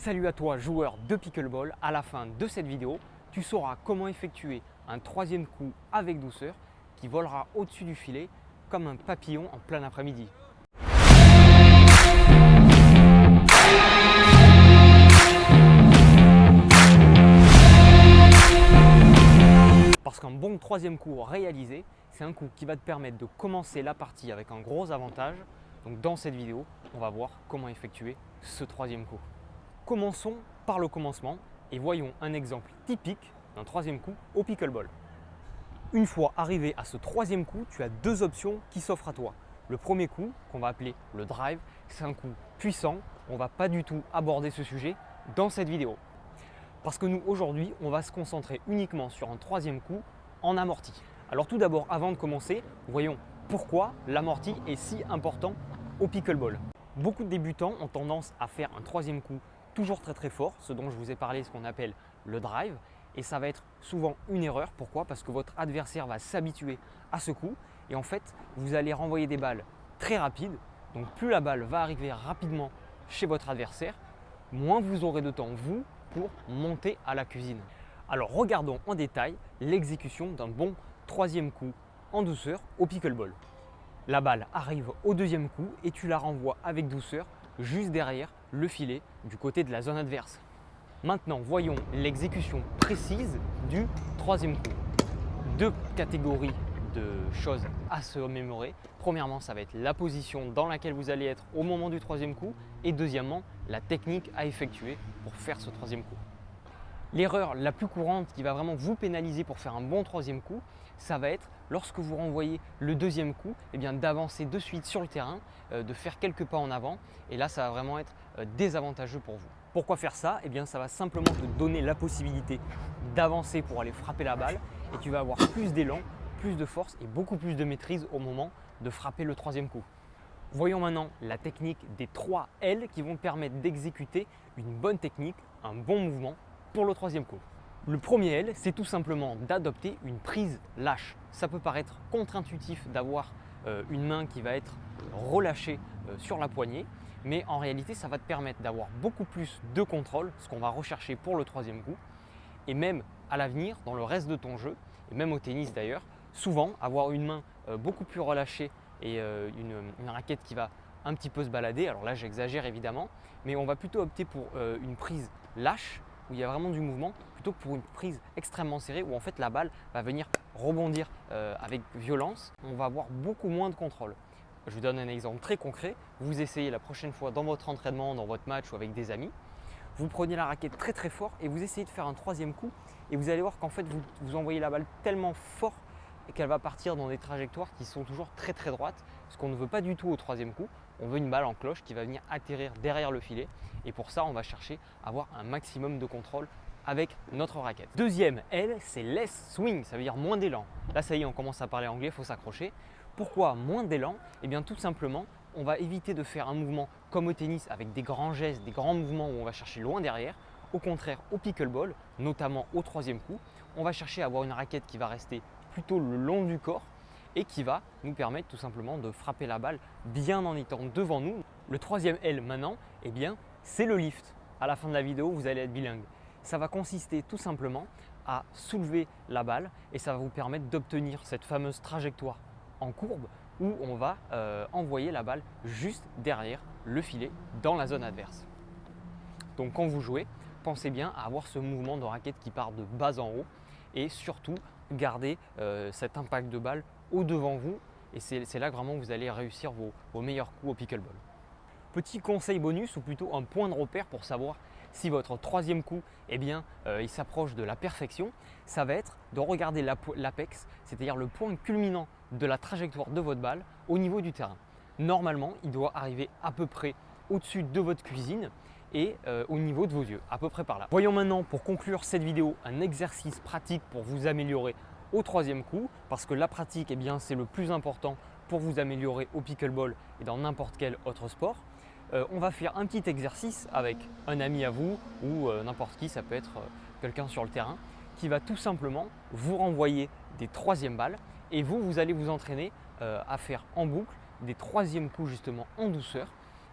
Salut à toi joueur de pickleball, à la fin de cette vidéo, tu sauras comment effectuer un troisième coup avec douceur qui volera au-dessus du filet comme un papillon en plein après-midi. Parce qu'un bon troisième coup réalisé, c'est un coup qui va te permettre de commencer la partie avec un gros avantage. Donc dans cette vidéo, on va voir comment effectuer ce troisième coup. Commençons par le commencement et voyons un exemple typique d'un troisième coup au pickleball. Une fois arrivé à ce troisième coup, tu as deux options qui s'offrent à toi. Le premier coup, qu'on va appeler le drive, c'est un coup puissant. On ne va pas du tout aborder ce sujet dans cette vidéo. Parce que nous, aujourd'hui, on va se concentrer uniquement sur un troisième coup en amorti. Alors tout d'abord, avant de commencer, voyons pourquoi l'amorti est si important au pickleball. Beaucoup de débutants ont tendance à faire un troisième coup toujours très fort, ce dont je vous ai parlé, ce qu'on appelle le drive. Et ça va être souvent une erreur. Pourquoi? Parce que votre adversaire va s'habituer à ce coup. Et en fait, vous allez renvoyer des balles très rapides. Donc plus la balle va arriver rapidement chez votre adversaire, moins vous aurez de temps, vous, pour monter à la cuisine. Alors regardons en détail l'exécution d'un bon troisième coup en douceur au pickleball. La balle arrive au deuxième coup et tu la renvoies avec douceur juste derrière le filet du côté de la zone adverse. Maintenant, voyons l'exécution précise du troisième coup. Deux catégories de choses à se mémorer. Premièrement, ça va être la position dans laquelle vous allez être au moment du troisième coup et deuxièmement, la technique à effectuer pour faire ce troisième coup. L'erreur la plus courante qui va vraiment vous pénaliser pour faire un bon troisième coup, ça va être lorsque vous renvoyez le deuxième coup, d'avancer de suite sur le terrain, de faire quelques pas en avant et là ça va vraiment être désavantageux pour vous. Pourquoi faire ça? Ça va simplement te donner la possibilité d'avancer pour aller frapper la balle et tu vas avoir plus d'élan, plus de force et beaucoup plus de maîtrise au moment de frapper le troisième coup. Voyons maintenant la technique des 3 L qui vont te permettre d'exécuter une bonne technique, un bon mouvement pour le troisième coup. Le premier L, c'est tout simplement d'adopter une prise lâche. Ça peut paraître contre-intuitif d'avoir une main qui va être relâchée sur la poignée, mais en réalité, ça va te permettre d'avoir beaucoup plus de contrôle, ce qu'on va rechercher pour le troisième coup. Et même à l'avenir, dans le reste de ton jeu, et même au tennis d'ailleurs, souvent avoir une main beaucoup plus relâchée et une raquette qui va un petit peu se balader. Alors là, j'exagère évidemment, mais on va plutôt opter pour une prise lâche, où il y a vraiment du mouvement, plutôt que pour une prise extrêmement serrée où en fait la balle va venir rebondir avec violence. On va avoir beaucoup moins de contrôle. Je vous donne un exemple très concret. Vous essayez la prochaine fois dans votre entraînement, dans votre match ou avec des amis. Vous prenez la raquette très fort et vous essayez de faire un troisième coup et vous allez voir qu'en fait vous envoyez la balle tellement fort et qu'elle va partir dans des trajectoires qui sont toujours très droites, ce qu'on ne veut pas du tout au troisième coup. On veut une balle en cloche qui va venir atterrir derrière le filet et pour ça on va chercher à avoir un maximum de contrôle avec notre raquette. Deuxième L, c'est less swing, ça veut dire moins d'élan. Là ça y est, on commence à parler anglais, il faut s'accrocher. Pourquoi moins d'élan? Tout simplement, on va éviter de faire un mouvement comme au tennis avec des grands gestes, des grands mouvements où on va chercher loin derrière. Au contraire, au pickleball, notamment au troisième coup, on va chercher à avoir une raquette qui va rester plutôt le long du corps et qui va nous permettre tout simplement de frapper la balle bien en étant devant nous. Le troisième L maintenant, c'est le lift. À la fin de la vidéo, vous allez être bilingue. Ça va consister tout simplement à soulever la balle et ça va vous permettre d'obtenir cette fameuse trajectoire en courbe où on va envoyer la balle juste derrière le filet dans la zone adverse. Donc quand vous jouez, pensez bien à avoir ce mouvement de raquette qui part de bas en haut et surtout garder cet impact de balle au devant vous et c'est là que vraiment vous allez réussir vos meilleurs coups au pickleball. Petit conseil bonus ou plutôt un point de repère pour savoir si votre troisième coup il s'approche de la perfection, ça va être de regarder l'apex, c'est-à-dire le point culminant de la trajectoire de votre balle au niveau du terrain. Normalement, il doit arriver à peu près au-dessus de votre cuisine et au niveau de vos yeux, à peu près par là. Voyons maintenant pour conclure cette vidéo un exercice pratique pour vous améliorer au troisième coup, parce que la pratique c'est le plus important pour vous améliorer au pickleball et dans n'importe quel autre sport. On va faire un petit exercice avec un ami à vous ou n'importe qui, ça peut être quelqu'un sur le terrain, qui va tout simplement vous renvoyer des troisièmes balles et vous allez vous entraîner à faire en boucle des troisièmes coups justement en douceur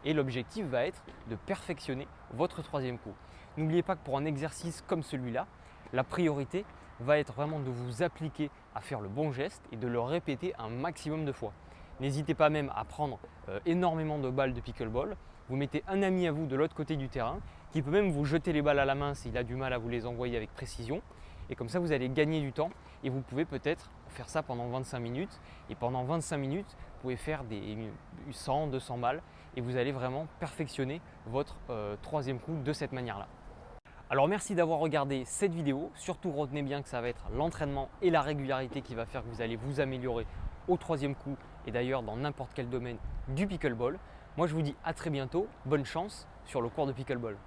Et l'objectif va être de perfectionner votre troisième coup. N'oubliez pas que pour un exercice comme celui-là, la priorité va être vraiment de vous appliquer à faire le bon geste et de le répéter un maximum de fois. N'hésitez pas même à prendre énormément de balles de pickleball. Vous mettez un ami à vous de l'autre côté du terrain qui peut même vous jeter les balles à la main s'il a du mal à vous les envoyer avec précision. Et comme ça, vous allez gagner du temps et vous pouvez peut-être faire ça pendant 25 minutes. Et pendant 25 minutes, vous pouvez faire des 100, 200 balles et vous allez vraiment perfectionner votre troisième coup de cette manière-là. Alors merci d'avoir regardé cette vidéo. Surtout retenez bien que ça va être l'entraînement et la régularité qui va faire que vous allez vous améliorer au troisième coup et d'ailleurs dans n'importe quel domaine du pickleball. Moi je vous dis à très bientôt, bonne chance sur le cours de pickleball.